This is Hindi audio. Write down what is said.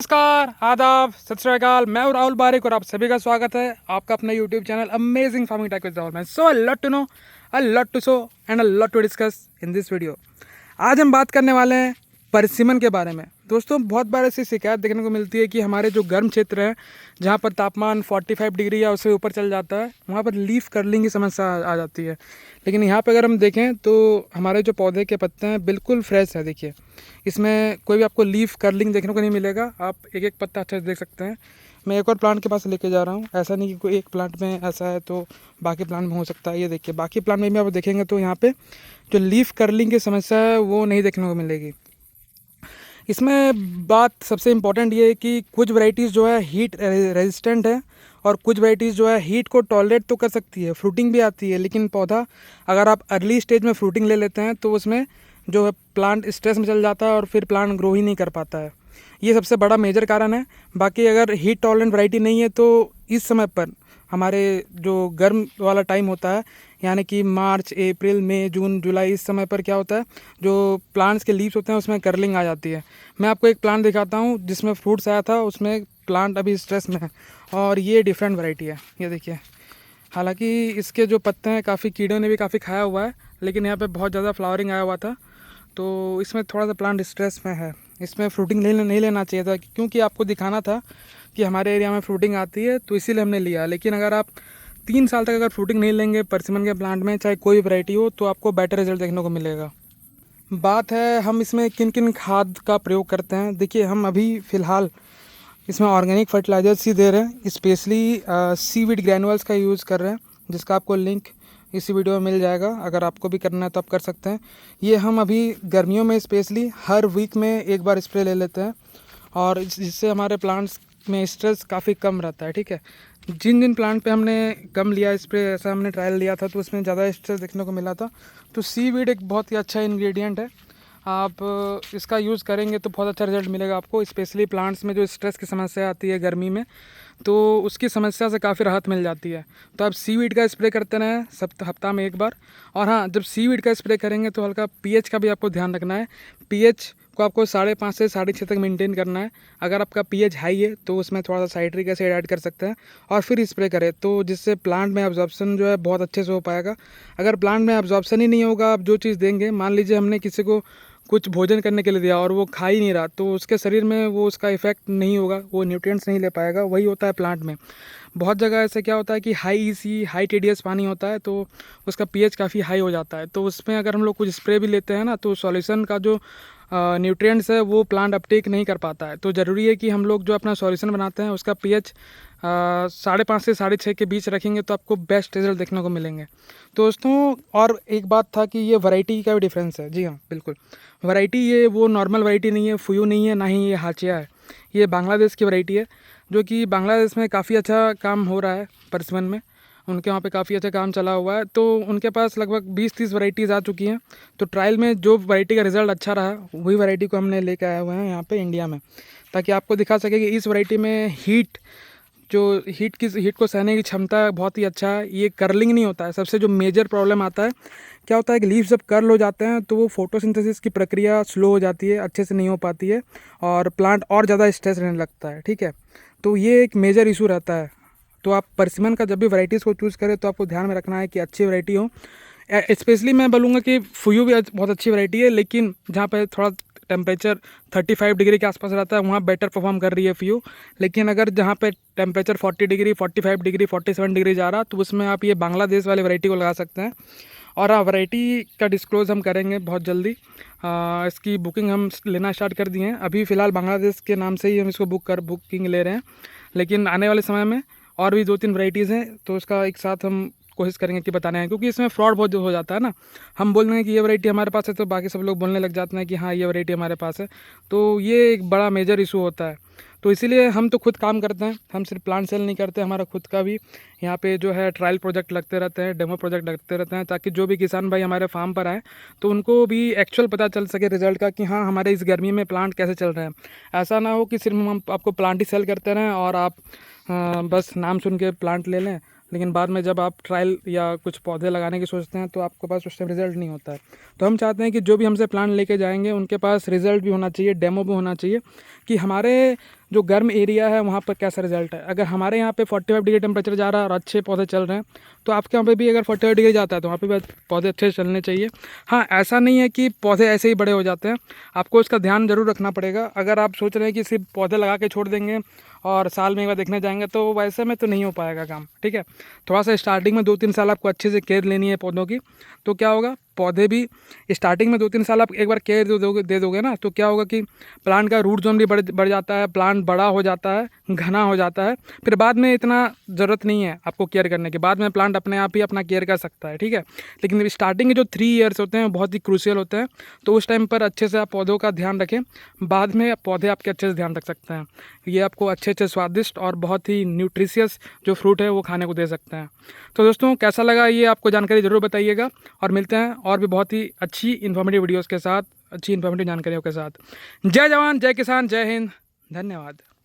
नमस्कार, आदाब, सत श्री अकाल। मैं हूं राहुल बारिक और आप सभी का स्वागत है आपका अपने YouTube channel amazing farming tech with Rahul में। So lot to know, a lot to show and a lot to discuss in this video. आज हम बात करने वाले हैं परसिमन के बारे में। दोस्तों, बहुत बार ऐसी शिकायत देखने को मिलती है कि हमारे जो गर्म क्षेत्र है, जहाँ पर तापमान 45 डिग्री या उससे ऊपर चल जाता है, वहाँ पर लीफ कर्लिंग की समस्या आ जाती है। लेकिन यहाँ पर अगर हम देखें तो हमारे जो पौधे के पत्ते हैं बिल्कुल फ्रेश है। देखिए, इसमें कोई भी आपको लीफ कर्लिंग देखने को नहीं मिलेगा। आप एक एक पत्ता अच्छे से देख सकते हैं। मैं एक और प्लांट के पास लेके जा रहा हूँ। ऐसा नहीं कि कोई एक प्लांट में ऐसा है तो बाकी प्लांट में हो सकता है। ये देखिए, बाकी प्लांट में भी आप देखेंगे तो यहाँ पे जो लीफ कर्लिंग की समस्या है वो नहीं देखने को मिलेगी। इसमें बात सबसे इम्पॉर्टेंट ये है कि कुछ वैरायटीज़ जो है हीट रेजिस्टेंट है और कुछ वैरायटीज़ जो है हीट को टॉलरेट तो कर सकती है, फ्रूटिंग भी आती है। लेकिन पौधा अगर आप अर्ली स्टेज में फ्रूटिंग ले लेते हैं तो उसमें जो है प्लांट स्ट्रेस में चल जाता है और फिर प्लांट ग्रो ही नहीं कर पाता है। ये सबसे बड़ा मेजर कारण है। बाकी अगर हीट टॉलरेंट वैरायटी नहीं है तो इस समय पर हमारे जो गर्म वाला टाइम होता है, यानी कि मार्च, अप्रैल, मई, जून, जुलाई, इस समय पर क्या होता है, जो प्लांट्स के लीव्स होते हैं उसमें कर्लिंग आ जाती है। मैं आपको एक प्लांट दिखाता हूँ जिसमें फ्रूट्स आया था, उसमें प्लांट अभी स्ट्रेस में है और ये डिफरेंट वैरायटी है। ये देखिए, हालांकि इसके जो पत्ते हैं काफ़ी कीड़ों ने भी काफ़ी खाया हुआ है, लेकिन यहाँ पे बहुत ज़्यादा फ्लावरिंग आया हुआ था, तो इसमें थोड़ा सा प्लांट स्ट्रेस में है। इसमें फ्रूटिंग नहीं लेना चाहिए था, क्योंकि आपको दिखाना था कि हमारे एरिया में फ्रूटिंग आती है, तो इसीलिए हमने लिया। लेकिन अगर आप 3 साल तक अगर फ्रूटिंग नहीं लेंगे परसिमन के प्लांट में, चाहे कोई वैरायटी हो, तो आपको बेटर रिजल्ट देखने को मिलेगा। बात है हम इसमें किन किन खाद का प्रयोग करते हैं। देखिए, हम अभी फ़िलहाल इसमें ऑर्गेनिक फर्टिलाइजर्स ही दे रहे हैं, स्पेशली सीवीड ग्रैनुअल्स का यूज़ कर रहे हैं, जिसका आपको लिंक इसी वीडियो में मिल जाएगा। अगर आपको भी करना है तो आप कर सकते हैं। ये हम अभी गर्मियों में स्पेशली हर वीक में एक बार स्प्रे ले लेते हैं और जिससे हमारे प्लांट्स में स्ट्रेस काफ़ी कम रहता है। ठीक है, जिन जिन प्लांट पे हमने कम लिया स्प्रे, ऐसा हमने ट्रायल लिया था तो उसमें ज़्यादा स्ट्रेस देखने को मिला था। तो सीवीड एक बहुत ही अच्छा इंग्रेडिएंट है। आप इसका यूज़ करेंगे तो बहुत अच्छा रिजल्ट मिलेगा आपको। स्पेशली प्लांट्स में जो स्ट्रेस की समस्या आती है गर्मी में, तो उसकी समस्या से काफ़ी राहत मिल जाती है। तो आप सीवीड का स्प्रे करते रहें हफ्ता में एक बार। और हाँ, जब सीवीड का स्प्रे करेंगे तो हल्का पीएच का भी आपको ध्यान रखना है। पीएच को आपको 5.5 से 6.5 तक मेंटेन करना है। अगर आपका पीएच हाई है तो उसमें थोड़ा सा साइट्रिक एसिड ऐड कर सकते हैं और फिर स्प्रे करें, तो जिससे प्लांट में एब्जॉर्प्शन जो है बहुत अच्छे से हो पाएगा। अगर प्लांट में एब्जॉर्प्शन ही नहीं होगा, आप जो चीज़ देंगे, मान लीजिए हमने किसी को कुछ भोजन करने के लिए दिया और वो खा ही नहीं रहा, तो उसके शरीर में वो उसका इफेक्ट नहीं होगा, वो न्यूट्रिएंट्स नहीं ले पाएगा। वही होता है प्लांट में। बहुत जगह ऐसे क्या होता है कि हाई ईसी, हाई टीडीएस पानी होता है, तो उसका पीएच काफ़ी हाई हो जाता है। तो उसमें अगर हम लोग कुछ स्प्रे भी लेते हैं ना, तो सॉल्यूशन का जो न्यूट्रिएंट्स है वो प्लांट अपटेक नहीं कर पाता है। तो ज़रूरी है कि हम लोग जो अपना सॉल्यूशन बनाते हैं उसका पीएच 5.5 से 6.5 के बीच रखेंगे तो आपको बेस्ट रिजल्ट देखने को मिलेंगे। तो दोस्तों, और एक बात था कि ये वैरायटी का भी डिफरेंस है। जी हाँ, बिल्कुल। वैरायटी ये वो नॉर्मल वैरायटी नहीं है, फुयू नहीं है, ना ही ये हाचिया है। ये बांग्लादेश की वैरायटी है, जो कि बांग्लादेश में काफ़ी अच्छा काम हो रहा है परसिमन में। उनके वहाँ पे काफ़ी अच्छा काम चला हुआ है, तो उनके पास लगभग 20-30 वैरायटीज़ आ चुकी हैं। तो ट्रायल में जो वैरायटी का रिज़ल्ट अच्छा रहा, वही वैरायटी को हमने लेकर आए हुए हैं यहाँ पे इंडिया में, ताकि आपको दिखा सके कि इस वैरायटी में हीट को सहने की क्षमता बहुत ही अच्छा है। ये कर्लिंग नहीं होता है। सबसे जो मेजर प्रॉब्लम आता है, क्या होता है कि लीव्स जब कर्ल हो जाते हैं तो वो फोटोसिंथेसिस की प्रक्रिया स्लो हो जाती है, अच्छे से नहीं हो पाती है और प्लांट और ज़्यादा स्ट्रेस रहने लगता है। ठीक है, तो ये एक मेजर इशू रहता है। तो आप परसिमन का जब भी वैरायटीज़ को चूज़ करें तो आपको ध्यान में रखना है कि अच्छी वैरायटी हो। स्पेशली मैं बोलूँगा कि फुयू भी बहुत अच्छी वैरायटी है, लेकिन जहाँ पे थोड़ा टेम्परेचर 35 डिग्री के आसपास रहता है वहाँ बेटर परफॉर्म कर रही है फुयू। लेकिन अगर जहाँ पे टेम्परेचर 40 डिग्री, 45 डिग्री, 47 डिग्री जा रहा, तो उसमें आप ये बांग्लादेश वाले वैरायटी को लगा सकते हैं। और हाँ, वैरायटी का डिस्क्लोज़ हम करेंगे बहुत जल्दी। इसकी बुकिंग हम लेना स्टार्ट कर दिए हैं। अभी फ़िलहाल बांग्लादेश के नाम से ही हम इसको बुकिंग ले रहे हैं, लेकिन आने वाले समय में और भी 2-3 वैरायटीज़ हैं, तो उसका एक साथ हम कोशिश करेंगे कि बताने हैं। क्योंकि इसमें फ्रॉड बहुत हो जाता है ना। हम बोल देंगे कि ये वैरायटी हमारे पास है तो बाकी सब लोग बोलने लग जाते हैं कि हाँ, ये वैरायटी हमारे पास है। तो ये एक बड़ा मेजर इशू होता है। तो इसीलिए हम तो खुद काम करते हैं, हम सिर्फ प्लांट सेल नहीं करते, हमारा खुद का भी यहाँ पे जो है ट्रायल प्रोजेक्ट लगते रहते हैं, डेमो प्रोजेक्ट लगते रहते हैं, ताकि जो भी किसान भाई हमारे फार्म पर आए तो उनको भी एक्चुअल पता चल सके रिजल्ट का कि हाँ, हमारे इस गर्मी में प्लांट कैसे चल रहे हैं। ऐसा ना हो कि सिर्फ हम आपको प्लांट ही सेल करते रहें और आप बस नाम सुन के प्लांट ले लें, लेकिन बाद में जब आप ट्रायल या कुछ पौधे लगाने की सोचते हैं तो आपके पास उस टाइम रिजल्ट नहीं होता है। तो हम चाहते हैं कि जो भी हमसे प्लांट लेके जाएंगे उनके पास रिजल्ट भी होना चाहिए, डेमो भी होना चाहिए, कि हमारे जो गर्म एरिया है वहाँ पर कैसा रिजल्ट है। अगर हमारे यहाँ पे 45 डिग्री टेम्परेचर जा रहा है और अच्छे पौधे चल रहे हैं, तो आपके यहाँ पे भी अगर 45 डिग्री जाता है तो वहाँ पे भी पौधे अच्छे चलने चाहिए। हाँ, ऐसा नहीं है कि पौधे ऐसे ही बड़े हो जाते हैं, आपको इसका ध्यान ज़रूर रखना पड़ेगा। अगर आप सोच रहे हैं कि सिर्फ पौधे लगा के छोड़ देंगे और साल में एक बार देखने जाएंगे, तो वैसे में तो नहीं हो पाएगा काम, ठीक है। थोड़ा सा स्टार्टिंग में 2-3 साल आपको अच्छे से केयर लेनी है पौधों की, तो क्या होगा, पौधे भी स्टार्टिंग में 2-3 साल आप एक बार केयर दे दोगे ना, तो क्या होगा कि प्लांट का रूट जोन भी बढ़ जाता है, प्लांट बड़ा हो जाता है, घना हो जाता है। फिर बाद में इतना ज़रूरत नहीं है आपको केयर करने की, बाद में प्लांट अपने आप ही अपना केयर कर सकता है, ठीक है। लेकिन स्टार्टिंग के जो 3 ईयर्स होते हैं बहुत ही क्रूशियल होते हैं, तो उस टाइम पर अच्छे से आप पौधों का ध्यान रखें, बाद में पौधे आपके अच्छे से ध्यान रख सकते हैं। ये आपको अच्छे अच्छे स्वादिष्ट और बहुत ही न्यूट्रिशियस जो फ्रूट है वो खाने को दे सकते हैं। तो दोस्तों, कैसा लगा ये आपको जानकारी ज़रूर बताइएगा, और मिलते हैं और भी बहुत ही अच्छी इन्फॉर्मेटिव वीडियोज़ के साथ, अच्छी इन्फॉर्मेटिव जानकारियों के साथ। जय जवान, जय किसान, जय हिंद, धन्यवाद।